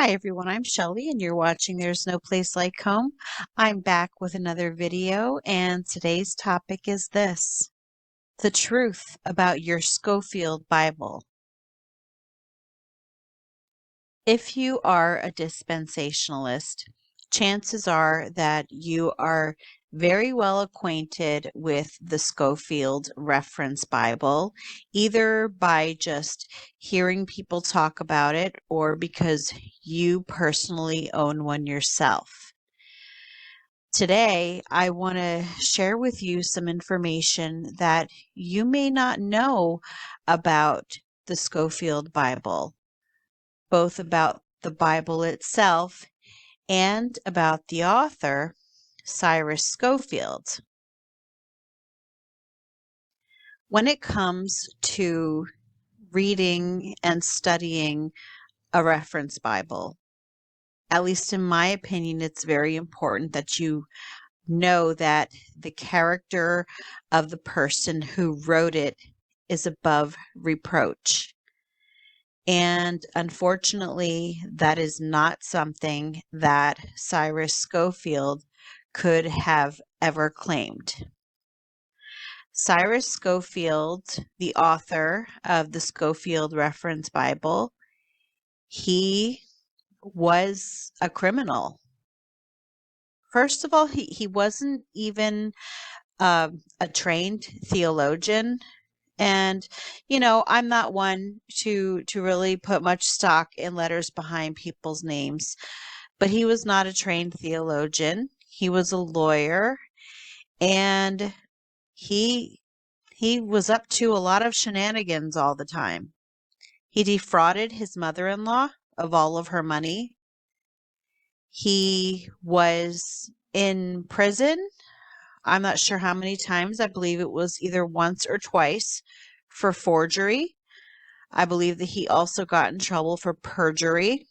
Hi everyone, I'm Shelly and you're watching There's No Place Like Home. I'm back with another video and today's topic is this: the truth about your Scofield Bible. If you are a dispensationalist, chances are that you are very well acquainted with the Scofield Reference Bible, either by just hearing people talk about it or because you personally own one yourself. Today, I want to share with you some information that you may not know about the Scofield Bible, both about the Bible itself and about the author, Cyrus Scofield. When it comes to reading and studying a reference Bible, at least in my opinion, it's very important that you know that the character of the person who wrote it is above reproach. And unfortunately, that is not something that Cyrus Scofield could have ever claimed. Cyrus Scofield, the author of the Scofield Reference Bible, he was a criminal. First of all, he wasn't even a trained theologian. And, I'm not one to really put much stock in letters behind people's names, but he was not a trained theologian. He was a lawyer, and he was up to a lot of shenanigans all the time. He defrauded his mother-in-law of all of her money. He was in prison. I'm not sure how many times. I believe it was either once or twice for forgery. I believe that he also got in trouble for perjury.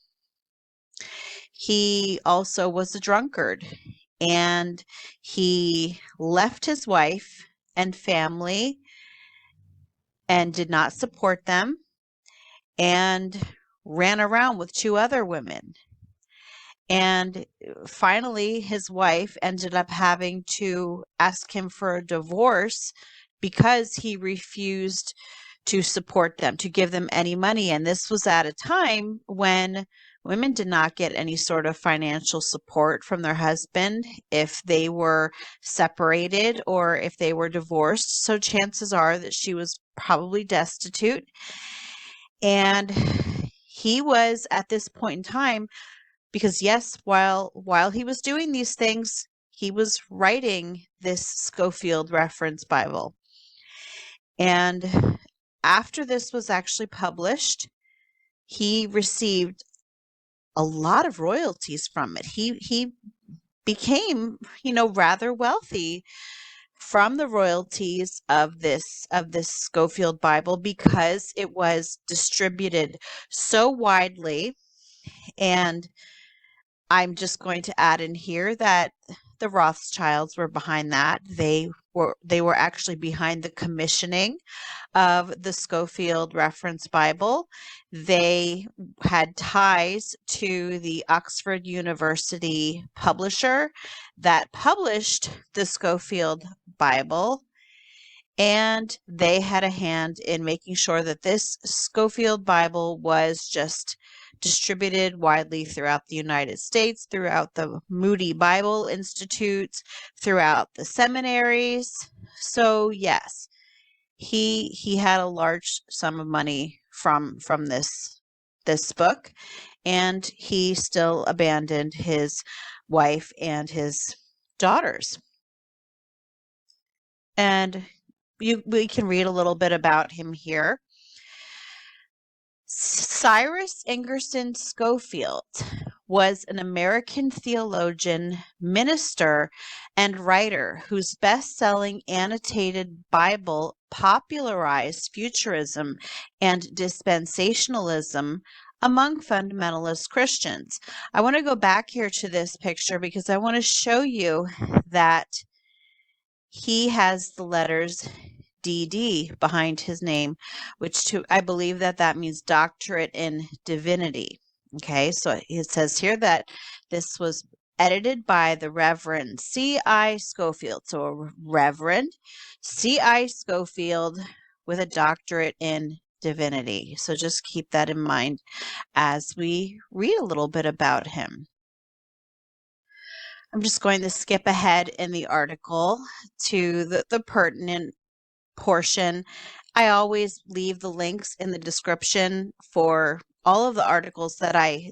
He also was a drunkard, and he left his wife and family and did not support them and ran around with two other women. And finally, his wife ended up having to ask him for a divorce because he refused to support them, to give them any money. And this was at a time when women did not get any sort of financial support from their husband if they were separated or if they were divorced. So chances are that she was probably destitute. And he was at this point in time, because yes, while he was doing these things, he was writing this Scofield Reference Bible. And after this was actually published, he received a lot of royalties from it. He became, rather wealthy from the royalties of this Scofield Bible because it was distributed so widely. And I'm just going to add in here that the Rothschilds were behind that. They were actually behind the commissioning of the Scofield Reference Bible. They had ties to the Oxford University publisher that published the Scofield Bible, and they had a hand in making sure that this Scofield Bible was just distributed widely throughout the United States, throughout the Moody Bible Institutes, throughout the seminaries. So yes, he had a large sum of money from this book, and he still abandoned his wife and his daughters. And we can read a little bit about him here. Cyrus Ingerson Scofield was an American theologian, minister, and writer whose best-selling annotated Bible popularized futurism and dispensationalism among fundamentalist Christians. I want to go back here to this picture because I want to show you that he has the letters DD behind his name, which I believe that means doctorate in divinity. Okay, so it says here that this was edited by the Reverend C.I. Scofield. So a Reverend C.I. Scofield with a doctorate in divinity. So just keep that in mind as we read a little bit about him. I'm just going to skip ahead in the article to the pertinent portion. I always leave the links in the description for all of the articles that I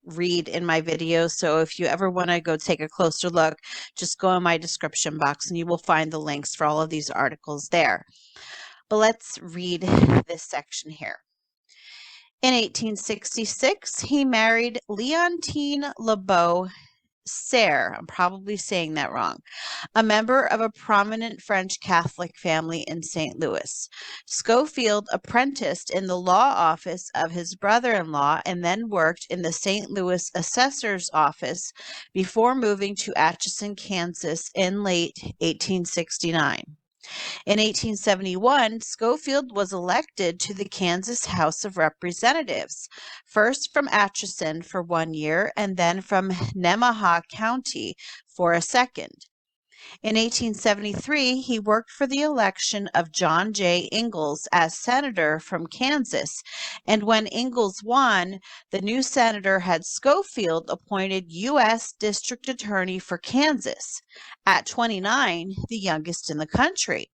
read in my videos. So if you ever want to go take a closer look, just go in my description box and you will find the links for all of these articles there. But let's read this section here. In 1866, he married Leontine Lebeau Serre, I'm probably saying that wrong, a member of a prominent French Catholic family in St. Louis. Scofield apprenticed in the law office of his brother-in-law and then worked in the St. Louis assessor's office before moving to Atchison, Kansas in late 1869. In 1871, Scofield was elected to the Kansas House of Representatives, first from Atchison for 1 year and then from Nemaha County for a second. In 1873, he worked for the election of John J. Ingalls as senator from Kansas, and when Ingalls won, the new senator had Scofield appointed U.S. District Attorney for Kansas, at 29, the youngest in the country.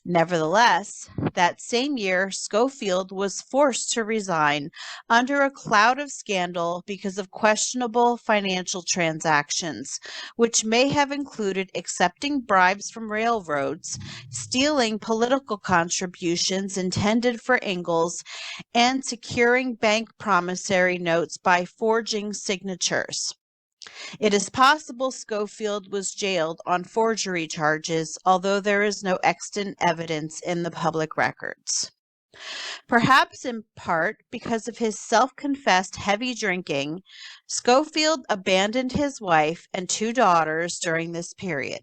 Nevertheless, that same year, Scofield was forced to resign under a cloud of scandal because of questionable financial transactions, which may have included accepting bribes from railroads, stealing political contributions intended for Ingalls, and securing bank promissory notes by forging signatures. It is possible Scofield was jailed on forgery charges, although there is no extant evidence in the public records. Perhaps in part because of his self-confessed heavy drinking, Scofield abandoned his wife and 2 daughters during this period.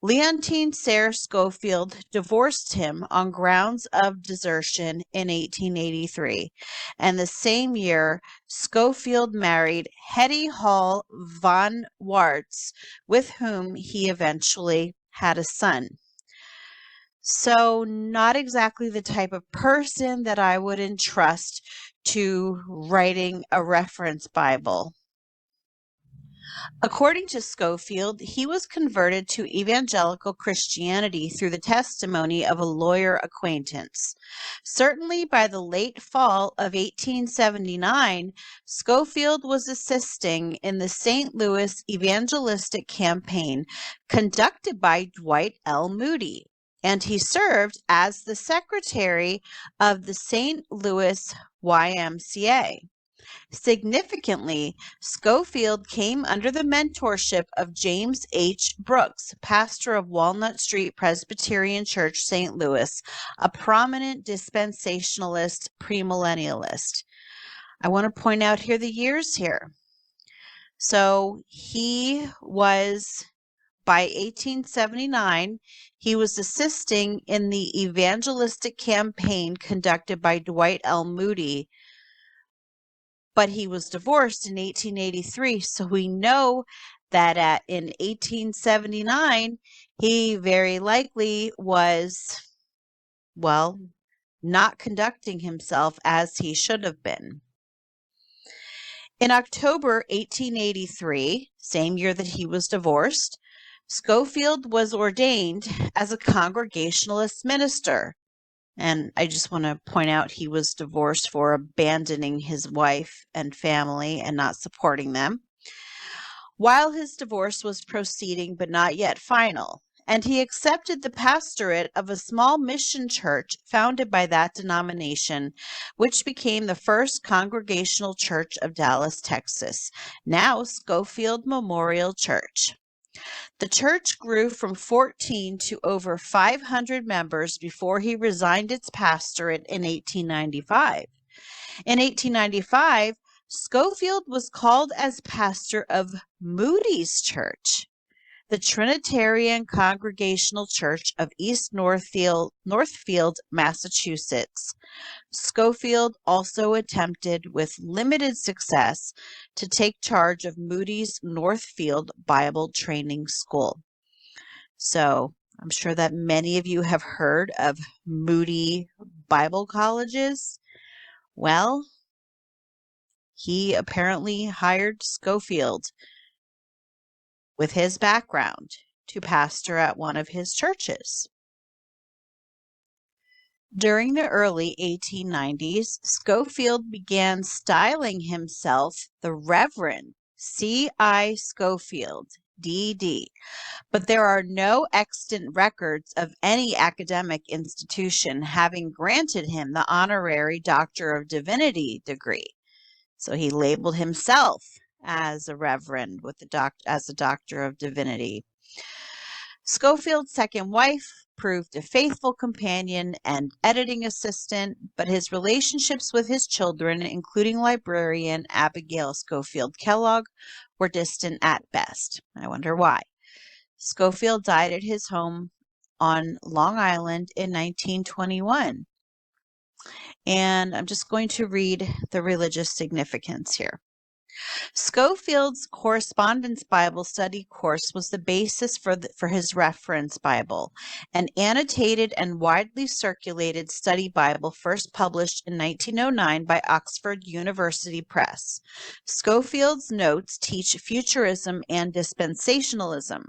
Leontine Serre Scofield divorced him on grounds of desertion in 1883, and the same year, Scofield married Hetty Hall von Wartz, with whom he eventually had a son. So, not exactly the type of person that I would entrust to writing a reference Bible. According to Scofield, he was converted to evangelical Christianity through the testimony of a lawyer acquaintance. Certainly by the late fall of 1879, Scofield was assisting in the St. Louis evangelistic campaign conducted by Dwight L. Moody, and he served as the secretary of the St. Louis YMCA. Significantly, Scofield came under the mentorship of James H. Brooks, pastor of Walnut Street Presbyterian Church, St. Louis, a prominent dispensationalist premillennialist. I want to point out here the years here. So he was, by 1879, he was assisting in the evangelistic campaign conducted by Dwight L. Moody, but he was divorced in 1883, so we know that in 1879, he very likely was, well, not conducting himself as he should have been. In October 1883, same year that he was divorced, Scofield was ordained as a Congregationalist minister. And I just want to point out he was divorced for abandoning his wife and family and not supporting them, while his divorce was proceeding but not yet final. And he accepted the pastorate of a small mission church founded by that denomination, which became the first Congregational Church of Dallas, Texas, now Scofield Memorial Church. The church grew from 14 to over 500 members before he resigned its pastorate in 1895. In 1895, Scofield was called as pastor of Moody's Church. the Trinitarian Congregational Church of East Northfield, Massachusetts. Scofield also attempted with limited success to take charge of Moody's Northfield Bible Training School. So I'm sure that many of you have heard of Moody Bible colleges. Well, he apparently hired Scofield with his background to pastor at one of his churches. During the early 1890s, Scofield began styling himself the Reverend C.I. Scofield, D.D., but there are no extant records of any academic institution having granted him the honorary Doctor of Divinity degree. So he labeled himself as a reverend with as a Doctor of Divinity. Scofield's second wife proved a faithful companion and editing assistant, but his relationships with his children, including librarian Abigail Scofield Kellogg, were distant at best. I wonder why. Scofield died at his home on Long Island in 1921. And I'm just going to read the religious significance here. Scofield's Correspondence Bible Study course was the basis for his reference Bible, an annotated and widely circulated study Bible first published in 1909 by Oxford University Press. Scofield's notes teach futurism and dispensationalism,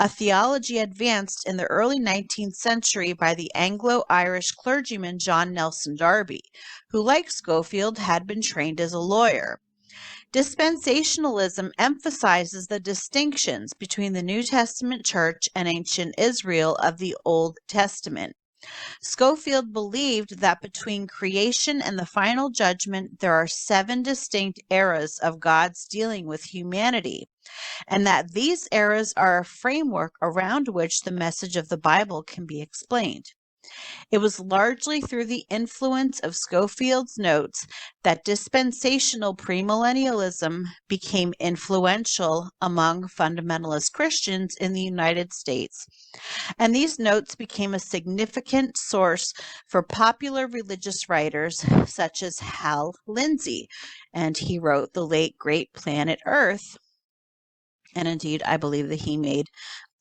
a theology advanced in the early 19th century by the Anglo-Irish clergyman John Nelson Darby, who, like Scofield, had been trained as a lawyer. Dispensationalism emphasizes the distinctions between the New Testament church and ancient Israel of the Old Testament. Scofield believed that between creation and the final judgment, there are 7 distinct eras of God's dealing with humanity, and that these eras are a framework around which the message of the Bible can be explained. It was largely through the influence of Scofield's notes that dispensational premillennialism became influential among fundamentalist Christians in the United States, and these notes became a significant source for popular religious writers such as Hal Lindsey, and he wrote The Late Great Planet Earth, and indeed I believe that he made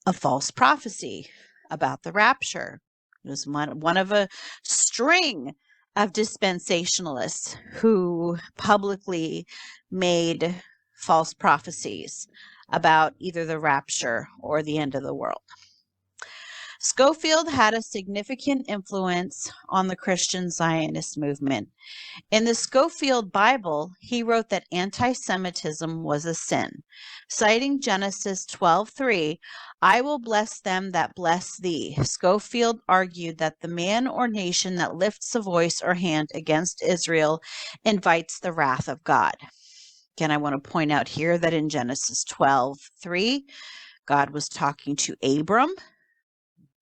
a false prophecy about the rapture. It was one of a string of dispensationalists who publicly made false prophecies about either the rapture or the end of the world. Scofield had a significant influence on the Christian Zionist movement. In the Scofield Bible, he wrote that anti-Semitism was a sin. Citing Genesis 12:3, "I will bless them that bless thee," Scofield argued that the man or nation that lifts a voice or hand against Israel invites the wrath of God. Again, I want to point out here that in Genesis 12:3, God was talking to Abram,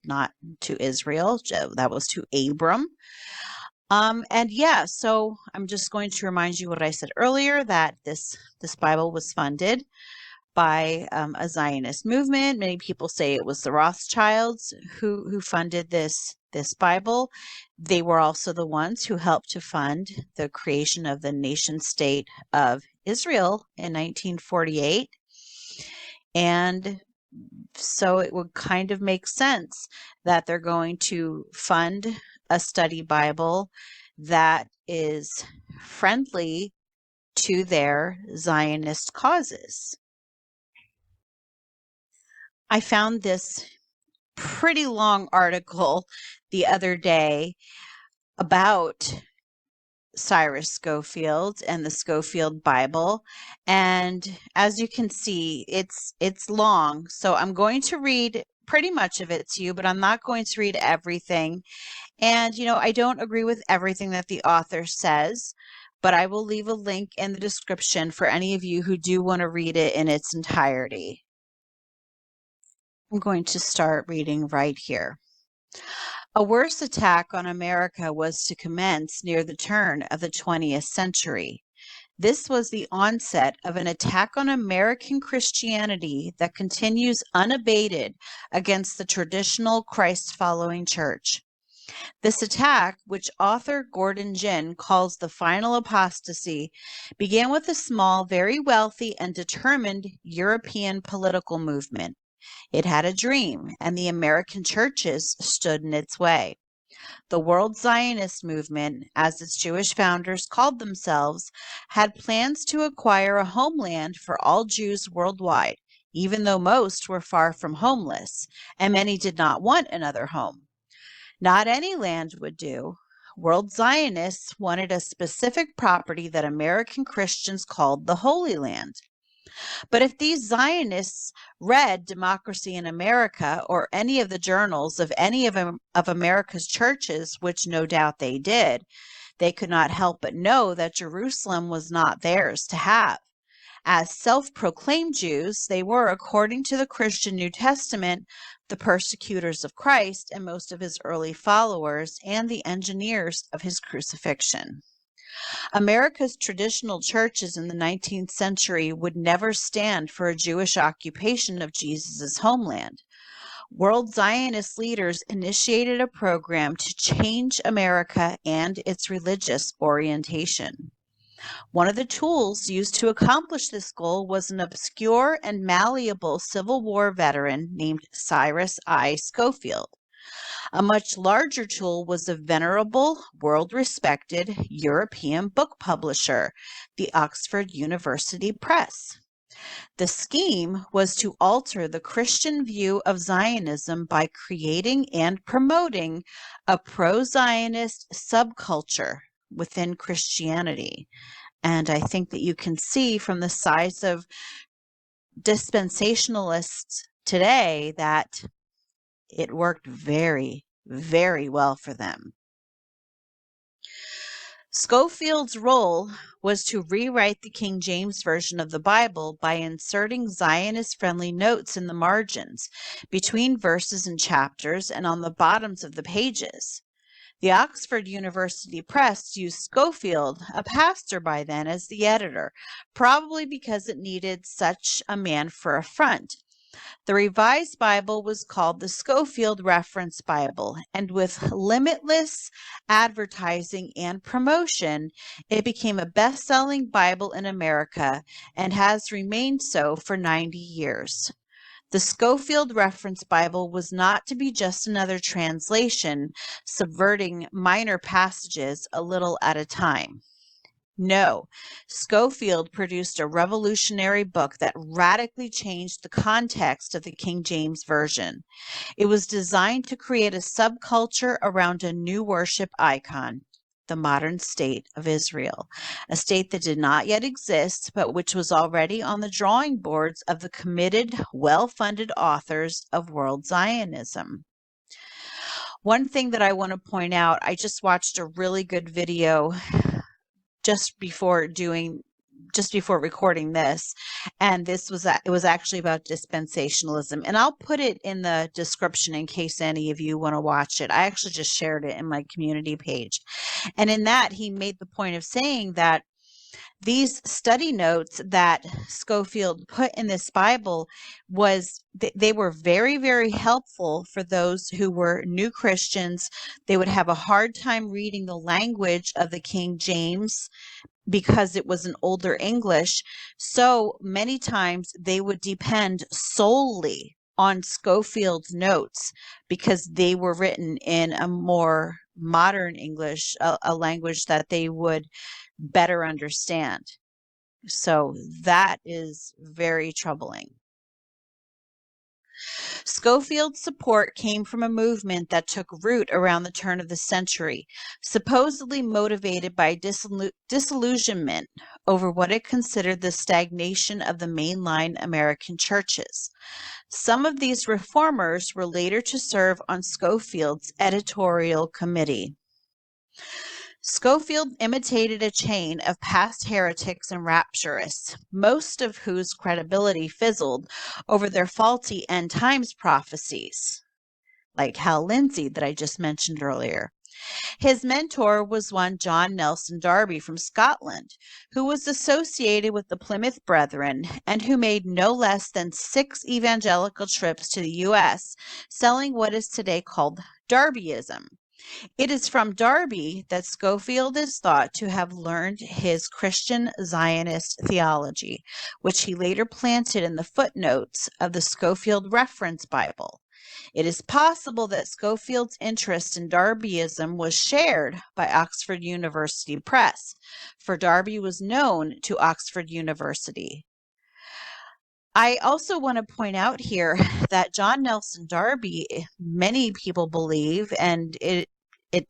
not to Israel. That was to Abram. So I'm just going to remind you what I said earlier, that this Bible was funded by a Zionist movement. Many people say it was the Rothschilds who funded this Bible. They were also the ones who helped to fund the creation of the nation state of Israel in 1948. And so it would kind of make sense that they're going to fund a study Bible that is friendly to their Zionist causes. I found this pretty long article the other day about Cyrus Scofield and the Scofield Bible, and as you can see, it's long, so I'm going to read pretty much of it to you, but I'm not going to read everything. And I don't agree with everything that the author says, but I will leave a link in the description for any of you who do want to read it in its entirety. I'm going to start reading right here. A worse attack on America was to commence near the turn of the 20th century. This was the onset of an attack on American Christianity that continues unabated against the traditional Christ-following church. This attack, which author Gordon Ginn calls the final apostasy, began with a small, very wealthy, and determined European political movement. It had a dream, and the American churches stood in its way. The World Zionist movement, as its Jewish founders called themselves, had plans to acquire a homeland for all Jews worldwide, even though most were far from homeless, and many did not want another home. Not any land would do. World Zionists wanted a specific property that American Christians called the Holy Land. But if these Zionists read Democracy in America or any of the journals of any of America's churches, which no doubt they did, they could not help but know that Jerusalem was not theirs to have. As self-proclaimed Jews, they were, according to the Christian New Testament, the persecutors of Christ and most of his early followers and the engineers of his crucifixion. America's traditional churches in the 19th century would never stand for a Jewish occupation of Jesus' homeland. World Zionist leaders initiated a program to change America and its religious orientation. One of the tools used to accomplish this goal was an obscure and malleable Civil War veteran named Cyrus I. Scofield. A much larger tool was a venerable, world-respected European book publisher, the Oxford University Press. The scheme was to alter the Christian view of Zionism by creating and promoting a pro-Zionist subculture within Christianity. And I think that you can see from the size of dispensationalists today that it worked very, very well for them. Scofield's role was to rewrite the King James Version of the Bible by inserting Zionist-friendly notes in the margins, between verses and chapters, and on the bottoms of the pages. The Oxford University Press used Scofield, a pastor by then, as the editor, probably because it needed such a man for a front. The Revised Bible was called the Scofield Reference Bible, and with limitless advertising and promotion, it became a best-selling Bible in America and has remained so for 90 years. The Scofield Reference Bible was not to be just another translation, subverting minor passages a little at a time. No, Scofield produced a revolutionary book that radically changed the context of the King James Version. It was designed to create a subculture around a new worship icon, the modern state of Israel, a state that did not yet exist, but which was already on the drawing boards of the committed, well-funded authors of World Zionism. One thing that I want to point out, I just watched a really good video just before recording this, and it was actually about dispensationalism, and I'll put it in the description in case any of you want to watch it. I actually just shared it in my community page, and in that he made the point of saying that these study notes that Scofield put in this Bible they were very, very helpful for those who were new Christians. They would have a hard time reading the language of the King James because it was an older English. So many times they would depend solely on Scofield's notes because they were written in a more modern English, a language that they would better understand. So that is very troubling. Scofield's support came from a movement that took root around the turn of the century, supposedly motivated by disillusionment over what it considered the stagnation of the mainline American churches. Some of these reformers were later to serve on Scofield's editorial committee. Scofield imitated a chain of past heretics and rapturists, most of whose credibility fizzled over their faulty end times prophecies, like Hal Lindsey that I just mentioned earlier. His mentor was one John Nelson Darby from Scotland, who was associated with the Plymouth Brethren and who made no less than 6 evangelical trips to the U.S., selling what is today called Darbyism. It is from Darby that Scofield is thought to have learned his Christian Zionist theology, which he later planted in the footnotes of the Scofield Reference Bible. It is possible that Scofield's interest in Darbyism was shared by Oxford University Press, for Darby was known to Oxford University. I also want to point out here that John Nelson Darby, many people believe, and it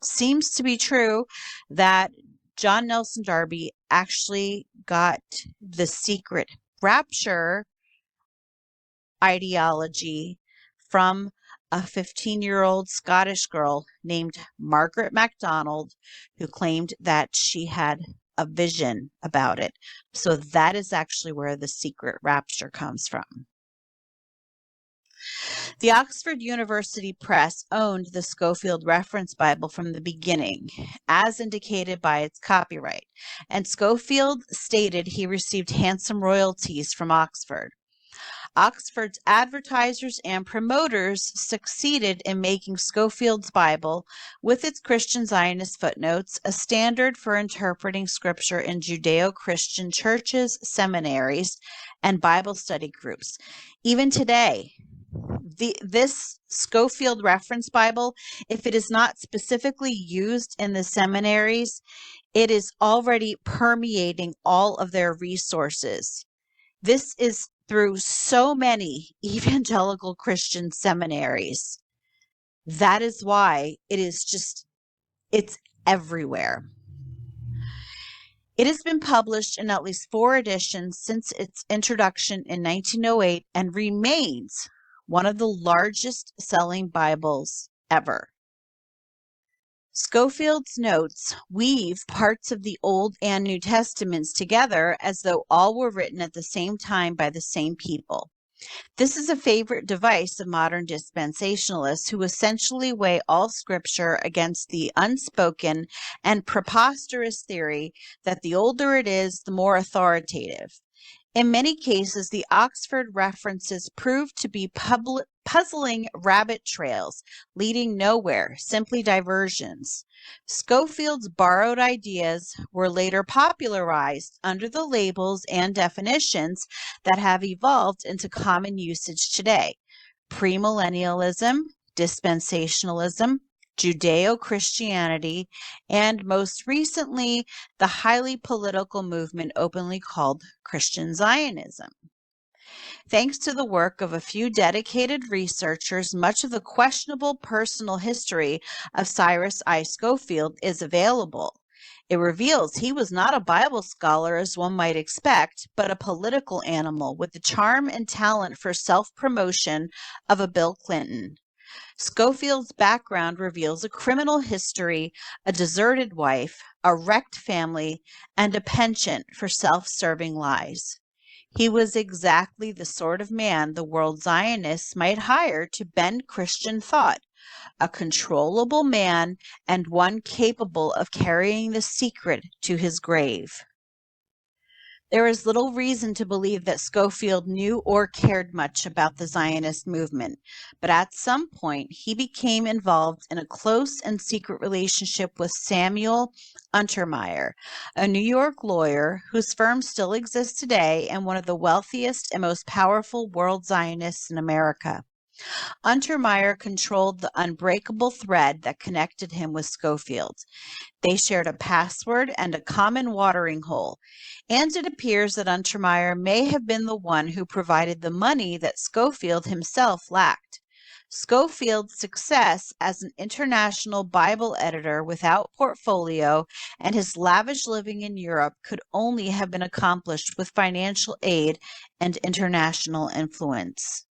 seems to be true, that John Nelson Darby actually got the secret rapture ideology from a 15-year-old Scottish girl named Margaret MacDonald, who claimed that she had a vision about it. So that is actually where the secret rapture comes from. The Oxford University Press owned the Scofield Reference Bible from the beginning, as indicated by its copyright, and Scofield stated he received handsome royalties from Oxford. Oxford's advertisers and promoters succeeded in making Scofield's Bible, with its Christian Zionist footnotes, a standard for interpreting Scripture in Judeo-Christian churches, seminaries, and Bible study groups. Even today, this Scofield Reference Bible, if it is not specifically used in the seminaries, it is already permeating all of their resources. This is through so many evangelical Christian seminaries. That is why it's everywhere. It has been published in at least 4 editions since its introduction in 1908 and remains one of the largest selling Bibles ever. Scofield's notes weave parts of the Old and New Testaments together as though all were written at the same time by the same people. This is a favorite device of modern dispensationalists who essentially weigh all Scripture against the unspoken and preposterous theory that the older it is, the more authoritative. In many cases, the Oxford references proved to be puzzling rabbit trails, leading nowhere, simply diversions. Scofield's borrowed ideas were later popularized under the labels and definitions that have evolved into common usage today: premillennialism, dispensationalism, Judeo-Christianity, and most recently, the highly political movement openly called Christian Zionism. Thanks to the work of a few dedicated researchers, much of the questionable personal history of Cyrus I. Scofield is available. It reveals he was not a Bible scholar as one might expect, but a political animal with the charm and talent for self-promotion of a Bill Clinton. Scofield's background reveals a criminal history, a deserted wife, a wrecked family, and a penchant for self-serving lies. He was exactly the sort of man the world Zionists might hire to bend Christian thought, a controllable man and one capable of carrying the secret to his grave. There is little reason to believe that Scofield knew or cared much about the Zionist movement, but at some point he became involved in a close and secret relationship with Samuel Untermeyer, a New York lawyer whose firm still exists today and one of the wealthiest and most powerful world Zionists in America. Untermeyer controlled the unbreakable thread that connected him with Scofield. They shared a password and a common watering hole, and it appears that Untermeyer may have been the one who provided the money that Scofield himself lacked. Scofield's success as an international Bible editor without portfolio and his lavish living in Europe could only have been accomplished with financial aid and international influence.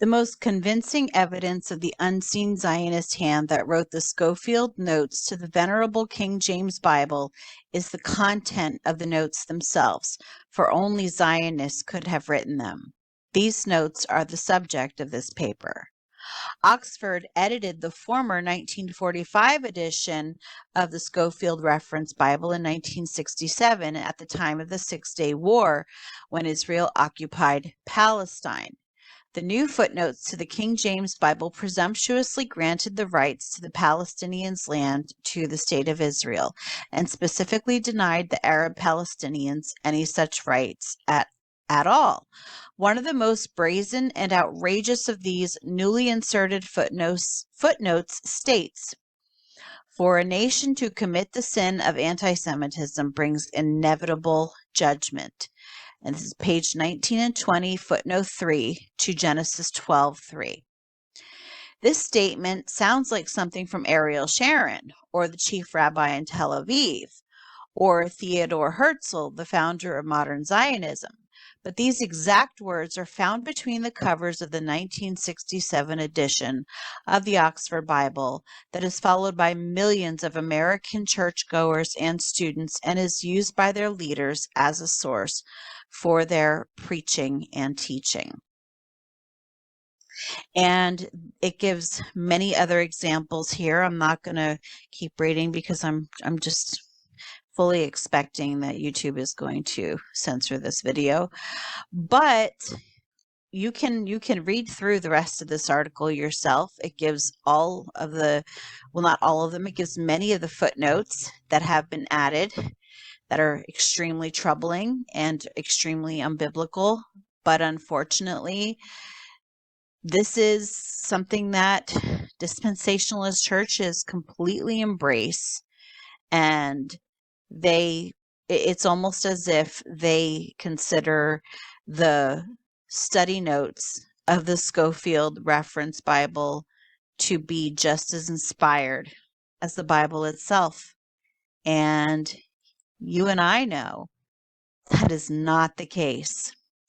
The most convincing evidence of the unseen Zionist hand that wrote the Scofield notes to the Venerable King James Bible is the content of the notes themselves, for only Zionists could have written them. These notes are the subject of this paper. Oxford edited the former 1945 edition of the Scofield Reference Bible in 1967 at the time of the Six-Day War, when Israel occupied Palestine. The new footnotes to the King James Bible presumptuously granted the rights to the Palestinians' land to the State of Israel, and specifically denied the Arab Palestinians any such rights at all. One of the most brazen and outrageous of these newly inserted footnotes states, "For a nation to commit the sin of anti-Semitism brings inevitable judgment." And this is page 19 and 20, footnote 3 to Genesis 12:3. This statement sounds like something from Ariel Sharon, or the chief rabbi in Tel Aviv, or Theodor Herzl, the founder of modern Zionism. But these exact words are found between the covers of the 1967 edition of the Oxford Bible that is followed by millions of American churchgoers and students and is used by their leaders as a source for their preaching and teaching. And it gives many other examples here. I'm not going to keep reading because I'm just fully expecting that YouTube is going to censor this video. But you can read through the rest of this article yourself. It gives all of the, well, not all of them, it gives many of the footnotes that have been added that are extremely troubling and extremely unbiblical. But unfortunately, this is something that dispensationalist churches completely embrace, and it's almost as if they consider the study notes of the Scofield Reference Bible to be just as inspired as the Bible itself. And you and I know that is not the case.